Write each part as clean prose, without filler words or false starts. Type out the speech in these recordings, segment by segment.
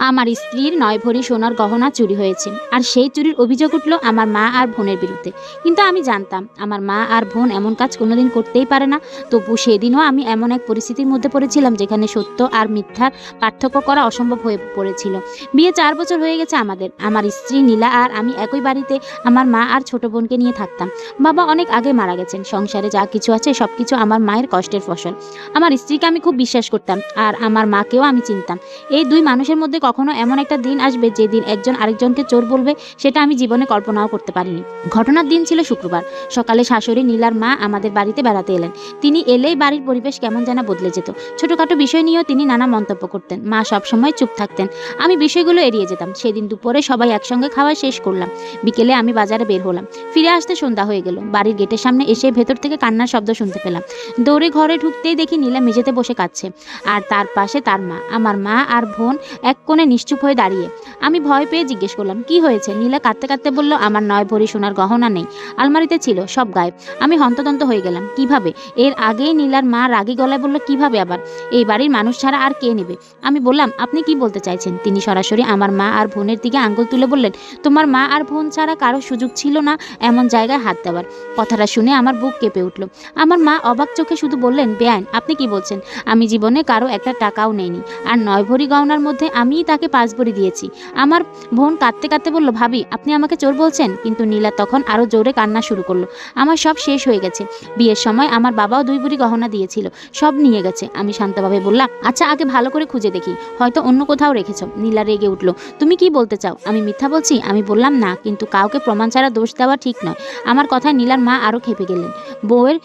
আমার স্ত্রীর ৯ ভরি সোনার গহনা চুরি হয়েছে, আর সেই চুরির অভিযোগ উঠল আমার মা আর বোনের বিরুদ্ধে। কিন্তু আমি জানতাম আমার মা আর বোন এমন কাজ কোনোদিন করতেই পারে না। তবু সেদিনও আমি এমন এক পরিস্থিতির মধ্যে পড়েছিলাম যেখানে সত্য আর মিথ্যার পার্থক্য করা অসম্ভব হয়ে পড়েছিল। বিয়ে ৪ বছর হয়ে গেছে আমাদের। আমার স্ত্রী নীলা আর আমি একই বাড়িতে আমার মা আর ছোট বোনকে নিয়ে থাকতাম। বাবা অনেক আগে মারা গেছেন। সংসারে যা কিছু আছে সবকিছু আমার মায়ের কষ্টের ফসল। আমার স্ত্রীকে আমি খুব বিশ্বাস করতাম, আর আমার মাকেও আমি চিনতাম। এই দুই মানুষের মধ্যে কখনো এমন একটা দিন আসবে যেদিন একজন আরেকজনকে চোর বলবে, সেটা আমি জীবনে কল্পনাও করতে পারিনি। ঘটনার দিন ছিল শুক্রবার সকালে। শাশুড়ি নীলার মা আমাদের বাড়িতে বেড়াতে এলেন। তিনি এলেই বাড়ির পরিবেশ কেমন যেন বদলে যেত। ছোটখাটো বিষয় নিয়েও তিনি নানা মন্তব্য করতেন। মা সবসময় চুপ থাকতেন, আমি বিষয়গুলো এড়িয়ে যেতাম। সেদিন দুপুরে সবাই একসঙ্গে খাওয়া শেষ করলাম। বিকেলে আমি বাজারে বের হলাম। ফিরে আসতে সন্ধ্যা হয়ে গেল। বাড়ির গেটের সামনে এসে ভেতর থেকে কান্নার শব্দ শুনতে পেলাম। দৌড়ে ঘরে ঢুকতেই দেখি নীলা মেঝেতে বসে কাঁদছে, আর তার পাশে তার মা। আমার মা আর বোন এক কোণে নিশ্চুপ হয়ে দাঁড়িয়ে। আমি ভয় পেয়ে জিজ্ঞেস করলাম, কি হয়েছে? নীলা কাঁদতে কাঁদতে বলল, আমার ৯ ভরি সোনার গহনা নেই, আলমারিতে ছিল, সব গায়েব। আমি হন্তদন্ত হয়ে গেলাম। কিভাবে? এর আগেই নীলার মা রাগী গলায় বলল, কিভাবে আবার? এই বাড়ির মানুষ ছাড়া আর কে নেবে? আমি বললাম, আপনি কি বলতে চাইছেন? তিনি সরাসরি আমার মা আর বোনের দিকে আঙ্গুল তুলে বললেন, তোমার মা আর বোন ছাড়া কারো সুযোগ ছিল না এমন জায়গায় হাত দেওয়ার। কথাটা শুনে আমার বুক কেঁপে উঠল। আমার মা অবাক চোখে শুধু বললেন, বেআইন, আপনি কি বলছেন? আমি জীবনে কারো একটা টাকাও নেইনি, আর ৯ ভরি গহনার মধ্যে আমিই তাকে ৫ ভরি দিয়েছি। আমার বোন কাঁদতে কাঁদতে বলল, ভাবি, আপনি আমাকে চোর বলছেন? কিন্তু নীলা তখন আরো জোরে কান্না শুরু করলো। আমার সব শেষ হয়ে গেছে। বিয়ের সময় আমার বাবাও ২ ভরি গহনা দিয়েছিল, সব নিয়ে গেছে। আমি শান্তভাবে বললাম, আচ্ছা আগে ভালো করে খুঁজে দেখি, হয়তো অন্য কোথাও রেখেছ। নীলা রেগে উঠলো, তুমি কি বলতে চাও? আমি মিথ্যা বলছি? আমি বললাম, না, কিন্তু কাউকে প্রমাণ ছাড়া দোষ দেওয়া ঠিক নয়। আমার কথায় নীলার মা আরো খেপে গেলেন। বউয়ের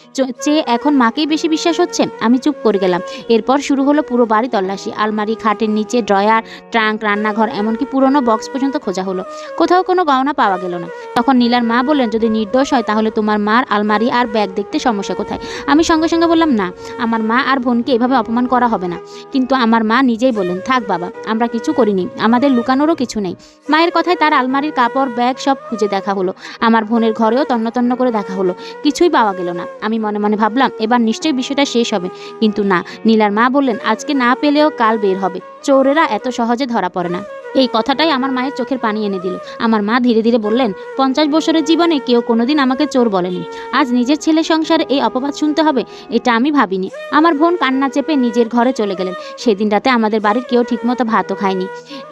চেয়ে এখন মাকেই বেশি বিশ্বাস হচ্ছে। আমি চুপ করে গেলাম। এরপর শুরু হলো পুরো বাড়ি তল্লাশি। আলমারি, খাটের নিচে, ড্রয়ার, ট্রাঙ্ক, রান্নাঘর, এমনকি পুরনো বক্স পর্যন্ত খোঁজা হলো। কোথাও কোনো গহনা পাওয়া গেল না। তখন নীলার মা বললেন, যদি নির্দোষ হয় তাহলে তোমার মার আলমারি আর ব্যাগ দেখতে সমস্যা কোথায়? আমি সঙ্গে সঙ্গে বললাম, না, আমার মা আর বোনকে এভাবে অপমান করা হবে না। কিন্তু আমার মা নিজেই বললেন, থাক বাবা, আমরা কিছু করিনি, আমাদের লুকানোরও কিছু নেই। মায়ের কথায় তার আলমারির কাপড়, ব্যাগ সব খুঁজে দেখা হলো। আমার বোনের ঘরেও তন্ন তন্ন করে দেখা হলো। কিছুই পাওয়া গেল না। আমি মনে মনে ভাবলাম, এবার নিশ্চয়ই বিষয়টা শেষ হবে। কিন্তু না, নীলার মা বললেন, আজকে না পেলেও কাল বের হবে। চোরেরা এত সহজে ধরা পড়ে না। এই কথাটাই আমার মায়ের চোখের পানি এনে দিল। আমার মা ধীরে ধীরে বললেন, ৫০ বছরের জীবনে কেউ কোনোদিন আমাকে চোর বলেনি। আজ নিজের ছেলে সংসারে এই অপবাদ শুনতে হবে, এটা আমি ভাবিনি। আমার বোন কান্না চেপে নিজের ঘরে চলে গেলেন। সেদিন রাতে আমাদের বাড়ির কেউ ঠিকমতো ভাতও খায়নি।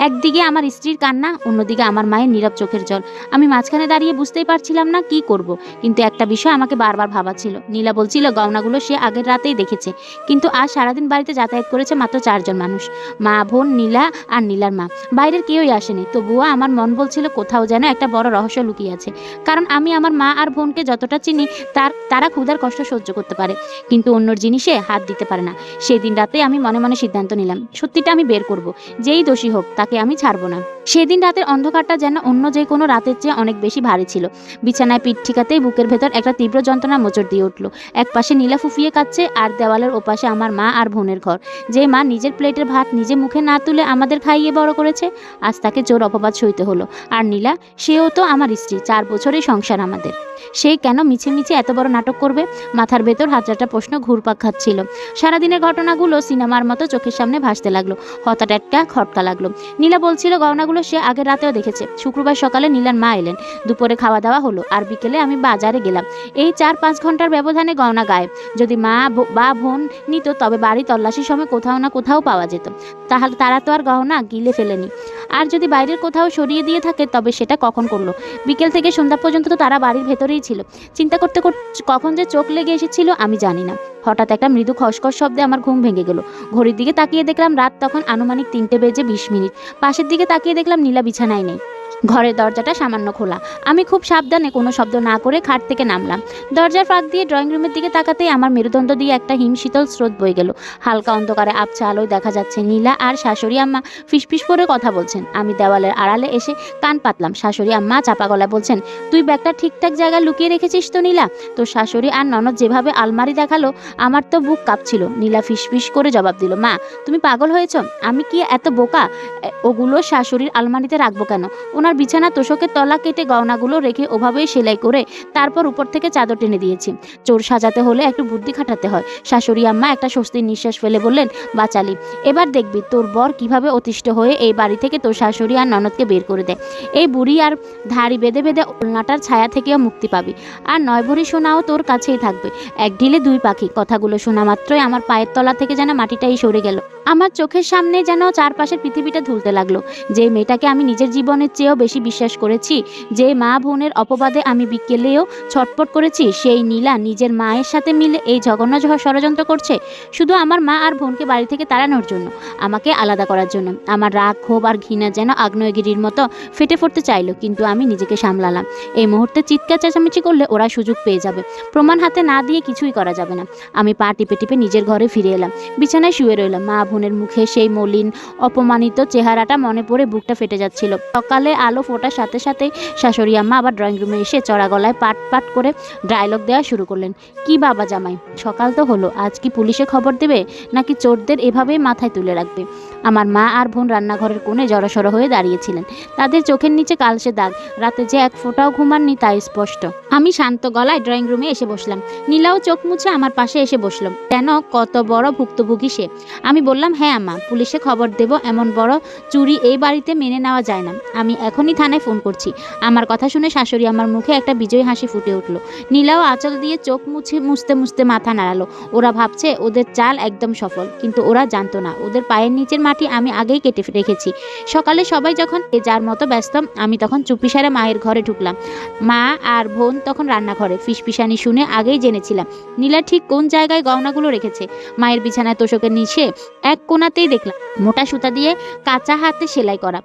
একদিকে আমার স্ত্রীর কান্না, অন্যদিকে আমার মায়ের নীরব চোখের জল। আমি মাঝখানে দাঁড়িয়ে বুঝতেই পারছিলাম না কি করব। কিন্তু একটা বিষয় আমাকে বারবার ভাবাচ্ছিল। নীলা বলছিল গহনাগুলো সে আগের রাতেই দেখেছে, কিন্তু আজ সারাদিন বাড়িতে যাতায়াত করেছে মাত্র ৪ জন মানুষ, মা, বোন, নীলা আর নীলার মা। বাইরের কেউই আসেনি। তবুও আমার মন বলছিল কোথাও যেন একটা বড় রহস্য লুকিয়ে আছে। কারণ আমি আমার মা আর বোনকে যতটা চিনি, তারা ক্ষুধার কষ্ট সহ্য করতে পারে, কিন্তু অন্যর জিনিসে হাত দিতে পারে না। সেদিন রাতে আমি মনে মনে সিদ্ধান্ত নিলাম, সত্যিটা আমি বের করব। যেই দোষী হোক, তাকে আমি ছাড়বো না। সেদিন রাতের অন্ধকারটা যেন অন্য যে কোনো রাতের চেয়ে অনেক বেশি ভারী ছিল। বিছানায় পিঠ ঠিকাতেই বুকের ভেতর একটা তীব্র যন্ত্রণা মোচড় দিয়ে উঠল। এক পাশে নীলা ফুফিয়ে কাঁদছে, আর দেওয়ালের ওপাশে আমার মা আর বোনের ঘর। যে মা নিজের প্লেটের ভাত নিজে মুখে না তুলে আমাদের খাইয়ে বড় করেছে, আজ তাকে চোর অপবাদ সইতে হলো। আর নীলা, সেও তো আমার স্ত্রী, ৪ বছরের সংসার আমাদের। সে কেন মিছে মিছে এত বড় নাটক করবে? মাথার ভেতর হাজারটা প্রশ্ন ঘুরপাক খাচ্ছিল। সারাদিনের ঘটনাগুলো সিনেমার মতো চোখের সামনে ভাসতে লাগলো। হঠাৎ একটা খটকা লাগলো। নীলা বলছিল গহনাগুলো সে আগের রাতেও দেখেছে। শুক্রবার সকালে নীলার মা এলেন। দুপুরে খাওয়া দাওয়া হলো, আর বিকেলে আমি বাজারে গেলাম। এই ৪-৫ ঘন্টার ব্যবধানে গহনা গায়েব। যদি মা বা বোন নিত, তবে বাড়ি তল্লাশির সময় কোথাও না কোথাও পাওয়া যেত। তাহলে তারা তো আর গহনা গিলে ফেলেনি। আর যদি বাইরের কোথাও সরিয়ে দিয়ে থাকে, তবে সেটা কখন করলো? বিকেল থেকে সন্ধ্যা পর্যন্ত তো তারা বাড়ির ভেতরেই ছিল। চিন্তা করতে করতে কখন যে চোখ লেগে এসেছিল আমি জানি না। হঠাৎ একটা মৃদু খসখস শব্দে আমার ঘুম ভেঙে গেল। ঘড়ির দিকে তাকিয়ে দেখলাম রাত তখন আনুমানিক ৩টে বেজে ২০ মিনিট। পাশের দিকে তাকিয়ে দেখলাম নীলা বিছানায় নেই। ঘরের দরজাটা সামান্য খোলা। আমি খুব সাবধানে কোনো শব্দ না করে খাট থেকে নামলাম। দরজার ফাঁক দিয়ে ড্রয়িং রুমের দিকে তাকাতেই আমার মেরুদণ্ড দিয়ে একটা হিমশীতল স্রোত বয়ে গেল। হালকা অন্ধকারে আবছা আলোয় দেখা যাচ্ছে নীলা আর শাশুড়ি আম্মা ফিসফিস করে কথা বলছেন। আমি দেওয়ালের আড়ালে এসে কান পাতলাম। শাশুড়ি আম্মা চাপা গলায় বলছেন, তুই ব্যাগটা ঠিকঠাক জায়গায় লুকিয়ে রেখেছিস তো নীলা? তোর শাশুড়ি আর ননদ যেভাবে আলমারি দেখালো, আমার তো বুক কাঁপছিল। নীলা ফিসফিস করে জবাব দিল, মা, তুমি পাগল হয়েছ? আমি কি এত বোকা? ওগুলো শাশুড়ির আলমারিতে রাখবো কেন? ওনার আমার বিছানা তোষকের তলা কেটে গয়নাগুলো রেখে ওভাবেই সেলাই করে তারপর উপর থেকে চাদর টেনে দিয়েছি। চোর সাজাতে হলে একটু বুদ্ধি খাটাতে হয়। শাশুড়ি আম্মা একটা স্বস্তির নিঃশ্বাস ফেলে বললেন, বাচালি, এবার দেখবি তোর বর কিভাবে অতিষ্ঠ হয়ে এই বাড়ি থেকে তোর শাশুড়ি আর ননদকে বের করে দেয়। এই বুড়ি আর ধাড়ি বেঁধে বেঁধে ওলনাটার ছায়া থেকেও মুক্তি পাবি। আর 9 ভরি সোনাও তোর কাছেই থাকবে। এক ঢিলে 2 পাখি। কথাগুলো শোনা মাত্রই আমার পায়ের তলা থেকে যেন মাটিটাই সরে গেল। আমার চোখের সামনে যেন চারপাশের পৃথিবীটা ধুলতে লাগলো। যে মেয়েটাকে আমি নিজের জীবনের চেয়েও বেশি বিশ্বাস করেছি, যে মা বোনের অপবাদে আমি বিকেলেও ছটপট করেছি, সেই নীলা নিজের মায়ের সাথে মিলে এই জঘন্য ষড়যন্ত্র করছে শুধু আমার মা আর বোনকে বাড়ি থেকে তাড়ানোর জন্য, আমাকে আলাদা করার জন্য। আমার রাগ, ক্ষোভ আর ঘৃণা যেন আগ্নেয়গিরির মতো ফেটে পড়তে চাইলো, কিন্তু আমি নিজেকে সামলালাম। এই মুহূর্তে চিৎকার চেঁচামেচি করলে ওরা সুযোগ পেয়ে যাবে। প্রমাণ হাতে না দিয়ে কিছুই করা যাবে না। আমি পা টিপে টিপে নিজের ঘরে ফিরে এলাম। বিছানায় শুয়ে রইলাম। মা বোনের মুখে সেই মলিন অপমানিত চেহারাটা মনে পড়ে বুকটা ফেটে যাচ্ছিল। সকালে আলো ফোটার সাথে সাথেই শাশুড়ি আম্মা আবার ড্রয়িং রুমে এসে চড়া গলায় পাট পাট করে ডায়লগ দেওয়া শুরু করলেন। কি বাবা জামাই, সকাল তো হলো, আজ কি পুলিশে খবর দেবে নাকি চোরদের এভাবেই মাথায় তুলে রাখবে? আমার মা আর বোন রান্নাঘরের কোণে জড়সড় হয়ে দাঁড়িয়েছিলেন। তাদের চোখের নিচে কালসে দাগ। রাতে যে এক ফোঁটাও ঘুমাননি তাই স্পষ্ট। আমি শান্ত গলায় ড্রয়িং রুমে এসে বসলাম। নীলাও চোখ মুছে আমার পাশে এসে বসল। কেন, কত বড় ভুক্তভোগী সে। আমি বললাম, হ্যাঁ আম্মা, পুলিশে খবর দেব। এমন বড় চুরি এই বাড়িতে মেনে নেওয়া যায় না। আমি এখনই থানায় ফোন করছি। আমার কথা শুনে শাশুড়ি আমার মুখে একটা বিজয়ী হাসি ফুটে উঠল। নীলাও আঁচল দিয়ে চোখ মুছতে মুছতে মাথা নাড়ালো। ওরা ভাবছে ওদের চাল একদম সফল, কিন্তু ওরা জানতো না ওদের পায়ের নিচের মাটি আমি আগেই কেটে রেখেছি। সকালে সবাই যখন যার মতো ব্যস্ত, আমি তখন চুপিসারে মায়ের ঘরে ঢুকলাম। মা আর বোন তখন রান্নাঘরে। ফিসফিসানি শুনে আগেই জেনেছিলাম নীলা ঠিক কোন জায়গায় গয়নাগুলো রেখেছে। মায়ের বিছানায় তোষকের নিচে এক কোণাতেই দেখলাম মোটা সুতা দিয়ে কাঁচা হাতে সেলাই করা।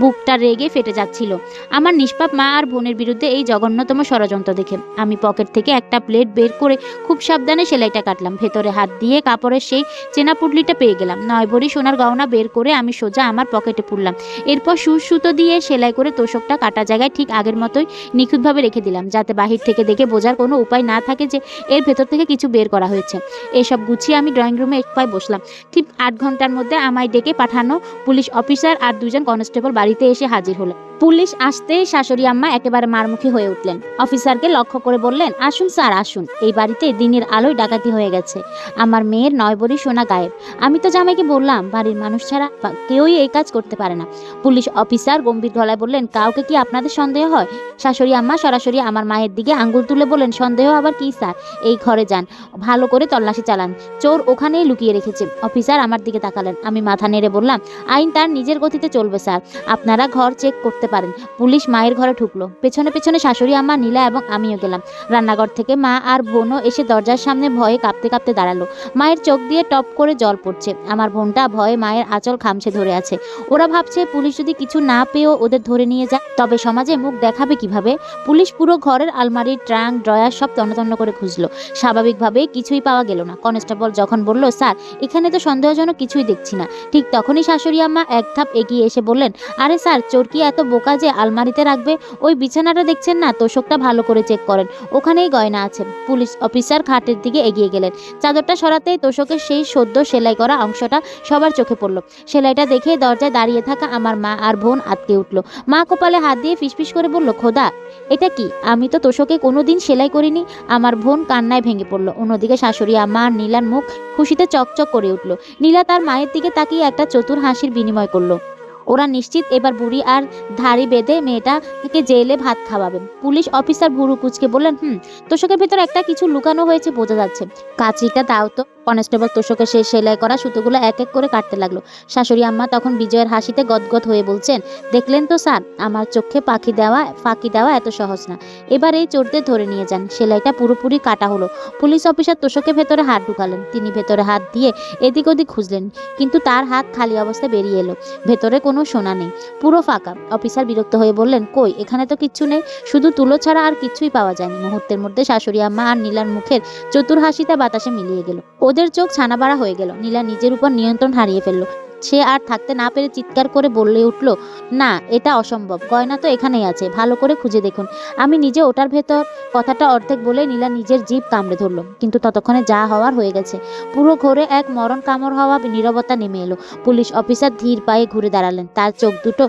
বুকটা রেগে ফেটে যাচ্ছিল আমার নিষ্পাপ মা আর বোনের বিরুদ্ধে এই জঘন্যতম ষড়যন্ত্র দেখে। আমি পকেট থেকে একটা প্লেট বের করে খুব সাবধানে সেলাইটা কাটলাম। ভেতরে হাত দিয়ে কাপড়ের সেই চেনা পুটলিটা পেয়ে গেলাম। 9 ভরি সোনার গহনা বের করে আমি সোজা আমার পকেটে পুরলাম। এরপর সুতো দিয়ে সেলাই করে তোষকটা কাটা জায়গায় ঠিক আগের মতোই নিখুঁতভাবে রেখে দিলাম, যাতে বাহির থেকে দেখে বোঝার কোনো উপায় না থাকে যে এর ভেতর থেকে কিছু বের করা হয়েছে। এসব গুছিয়ে আমি ড্রয়িং রুমে এক পায়ে বসলাম। ঠিক 8 ঘন্টার মধ্যে আমায় ডেকে পাঠানো পুলিশ অফিসার আর 2 জন কনস্টেবল বাড়িতে এসে হাজির হলো। পুলিশ আসতেই শাশুড়ি আম্মা একেবারে মারমুখী হয়ে উঠলেন। অফিসারকে লক্ষ্য করে বললেন, আসুন স্যার আসুন, এই বাড়িতে দিনের আলোয় ডাকাতি হয়ে গেছে। আমার মেয়ের 9 ভরি সোনা গায়েব। আমি তো জামাইকে বললাম বাড়ির মানুষ ছাড়া কেউই এই কাজ করতে পারে না। পুলিশ অফিসার গম্ভীর গলায় বললেন, কাউকে কি আপনাদের সন্দেহ হয়? শাশুড়ি আম্মা সরাসরি আমার মায়ের দিকে আঙ্গুল তুলে বললেন, সন্দেহ আবার কি স্যার, এই ঘরে যান, ভালো করে তল্লাশি চালান, চোর ওখানেই লুকিয়ে রেখেছে। অফিসার আমার দিকে তাকালেন। আমি মাথা নেড়ে বললাম, আইন তার নিজের গতিতে চলবে স্যার, আপনারা ঘর চেক করতে পারেন। পুলিশ মায়ের ঘরে ঢুকলো। পেছনে পেছনে শাশুড়ি আম্মা, নীলা এবং আমিও গেলাম। রান্নাঘর থেকে মা আর বোনও এসে দরজার সামনে ভয়ে কাঁপতে কাঁপতে দাঁড়ালো। মায়ের চোখ দিয়ে টপ করে জল পড়ছে। আমার বোনটা ভয়ে মায়ের আঁচল খামছে ধরে আছে। ওরা ভাবছে পুলিশ যদি কিছু না পেয়েও ওদের ধরে নিয়ে যায় তবে সমাজে মুখ দেখাবে কিভাবে। পুলিশ পুরো ঘরের আলমারি, ট্রাঙ্ক, ড্রয়ার সব তন্ন করে খুঁজলো। স্বাভাবিকভাবে কিছুই পাওয়া গেল না। কনস্টেবল যখন বলল, স্যার এখানে তো সন্দেহজনক কিছুই দেখছি না, ঠিক তখনই শাশুড়ি আম্মা এক ধাপ এগিয়ে এসে বললেন, আরে স্যার, চোর কি এত বোকা যে আলমারিতে রাখবে? ওই বিছানাটা দেখছেন না, তোষকটা ভালো করে চেক করেন, ওখানেই গয়না আছে। পুলিশ অফিসার খাটের দিকে এগিয়ে গেলেন। চাদরটা সরাতেই তোষকের সেই সদ্য সেলাই করা অংশটা সবার চোখে পড়ল। সেলাইটা দেখে দরজায় দাঁড়িয়ে থাকা আমার মা আর বোন আটকে উঠল। মা কপালে হাত দিয়ে ফিসফিস করে বলল, খোদা এটা কি? আমি তো তোষকে কোনোদিন সেলাই করিনি। আমার বোন কান্নায় ভেঙে পড়ল। অন্যদিকে শাশুড়ি আম্মা আর নীলার মুখ খুশিতে চকচক করে উঠল। নীলা তার মায়ের দিকে তাকিয়ে একটা চতুর হাসির বিনিময় করলো। ওরা নিশ্চিত এবার বুড়ি আর ধাড়ি বেঁধে মেয়েটাকে জেলে ভাত খাওয়াবেন। পুলিশ অফিসার ভুরু কুচকে বললেন, তোষকের ভেতর একটা কিছু লুকানো হয়েছে বোঝা যাচ্ছে, কাঁচিটা দাও তো। কনস্টেবল তোষকের সেই সেলাই করা সুতোগুলো এক এক করে কাটতে লাগলো। শাশুড়ি আম্মা তখন বিজয়ের হাসিতে গদগদ হয়ে বলছেন, দেখলেন তো স্যার, আমার চোখে ফাঁকি দেওয়া এত সহজ না। এবার এই চোরদের ধরে নিয়ে যান। সেলাইটা পুরোপুরি কাটা হলো। পুলিশ অফিসার তোষকের ভেতরে হাত ঢুকালেন। তিনি ভেতরে হাত দিয়ে এদিক ওদিক খুঁজলেন, কিন্তু তার হাত খালি অবস্থায় বেরিয়ে এলো। ভেতরে কোনো সোনা নেই, পুরো ফাঁকা। অফিসার বিরক্ত হয়ে বললেন, কই, এখানে তো কিচ্ছু নেই, শুধু তুলো ছাড়া আর কিছুই পাওয়া যায়নি। মুহূর্তের মধ্যে শাশুড়ি আম্মা আর নীলার মুখের চতুর হাসিটা বাতাসে মিলিয়ে গেল। ওদের চোখ ছানাবাড়া হয়ে গেল। নীলা নিজের উপর নিয়ন্ত্রণ হারিয়ে ফেলল। সে আর থাকতে না পেরে চিৎকার করে বলে উঠল, না, এটা অসম্ভব, গয়না তো এখানেই আছে, ভালো করে খুঁজে দেখুন। আমি নিজে ওটার ভেতর। কথাটা অর্ধেক বলে নীলা নিজের জিভ কামড়ে ধরল, কিন্তু ততক্ষণে যা হওয়ার হয়ে গেছে। পুরো ঘরে এক মরণ কামড় হওয়া নীরবতা নেমে এলো। পুলিশ অফিসার ধীর পায়ে ঘুরে দাঁড়ালেন, তার চোখ দুটো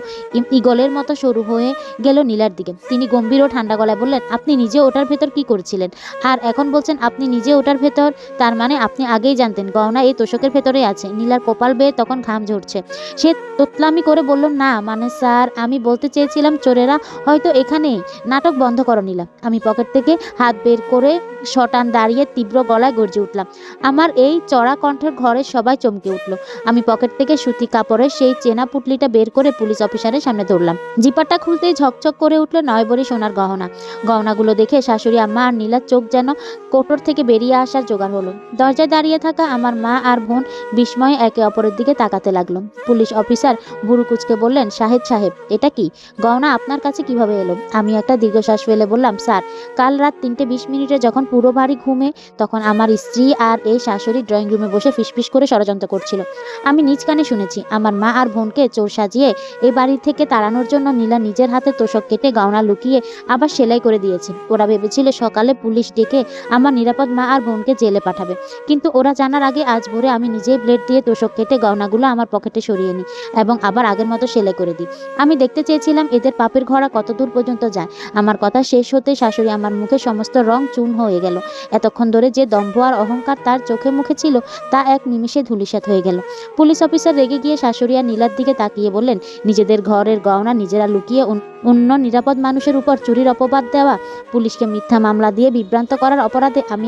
ঈগলের মতো সরু হয়ে গেল নীলার দিকে। তিনি গম্ভীর ও ঠান্ডা গলায় বললেন, আপনি নিজে ওটার ভেতর কি করছিলেন? আর এখন বলছেন আপনি নিজে ওটার ভেতর? তার মানে আপনি আগেই জানতেন গহনা এই তোষকের ভেতরেই আছে? নীলার কপাল বেয়ে তখন ঘাম ঝরছে। সে তোতলামি করে বলল, না মানে স্যার, আমি বলতে চেয়েছিলাম চোরেরা হয়তো এখানেই। নাটক বন্ধ করো নীলা। আমি পকেট থেকে হাত বের করে শটান দাঁড়িয়ে তীব্র গলায় গর্জে উঠলাম। আমার এই চড়া কণ্ঠের ঘরের সবাই চমকে উঠল। আমি পকেট থেকে সুতি কাপড়ের সেই চেনা পুটলিটা বের করে পুলিশ অফিসারের সামনে ধরলাম। জিপারটা খুলতেই ঝকঝক করে উঠল 9 ভরি সোনার গহনা। গহনাগুলো দেখে শাশুড়ি আম্মা আর নীলার চোখ যেন কোটর থেকে বেরিয়ে আসার জোগাড় হলো। দরজায় দাঁড়িয়ে থাকা আমার মা আর বোন বিস্ময়ে একে অপরের দিকে তাকাতে লাগলো। পুলিশ অফিসার ভুরু কুঁচকে বললেন, সাহেব, এটা কি? গহনা আপনার কাছে কিভাবে এলো? আমি একটা দীর্ঘশ্বাস ফেলে বললাম, স্যার, কাল রাত 3:20 যখন পুরো বাড়ি ঘুমে, তখন আমার স্ত্রী আর এই শাশুড়ি ড্রয়িং রুমে বসে ফিসফিস করে ষড়যন্ত্র করছিল। আমি নিজ কানে শুনেছি। আমার মা আর বোনকে চোর সাজিয়ে এই বাড়ি থেকে তাড়ানোর জন্য নীলা নিজের হাতে তোষক কেটে গহনা লুকিয়ে আবার সেলাই করে দিয়েছে। ওরা ভেবেছিল সকালে পুলিশ ডেকে আমার নিরাপদ মা আর বোনকে জেলে পাঠাবে, কিন্তু ওরা জানার আগে আজ ভোরে আমি নিজেই ব্লেড দিয়ে তোষক কেটে গহনাগুলো আমার পকেটে সরিয়ে নিই এবং আবার আগের মতো সেলাই করে দিই। আমি দেখতে চেয়েছিলাম এদের পাপের ঘোড়া কত দূর পর্যন্ত যায়। আমার কথা শেষ হতে শাশুড়ি আমার মুখে সমস্ত রং চূর্ণ হয়ে গেল। এতক্ষণ ধরে যে দম্ভ আর অহংকার তার চোখে মুখে ছিল, তা এক নিমিষে ধূলিসাৎ হয়ে গেল। পুলিশ অফিসার রেগে গিয়ে শাশুড়ি আর নীলার দিকে তাকিয়ে বললেন, নিজেদের ঘরের গহনা নিজেরা লুকিয়ে অন্য নিরাপদ মানুষের উপর চুরির অপবাদ দেওয়া, পুলিশকে মিথ্যা মামলা দিয়ে বিভ্রান্ত করার অপরাধে আমি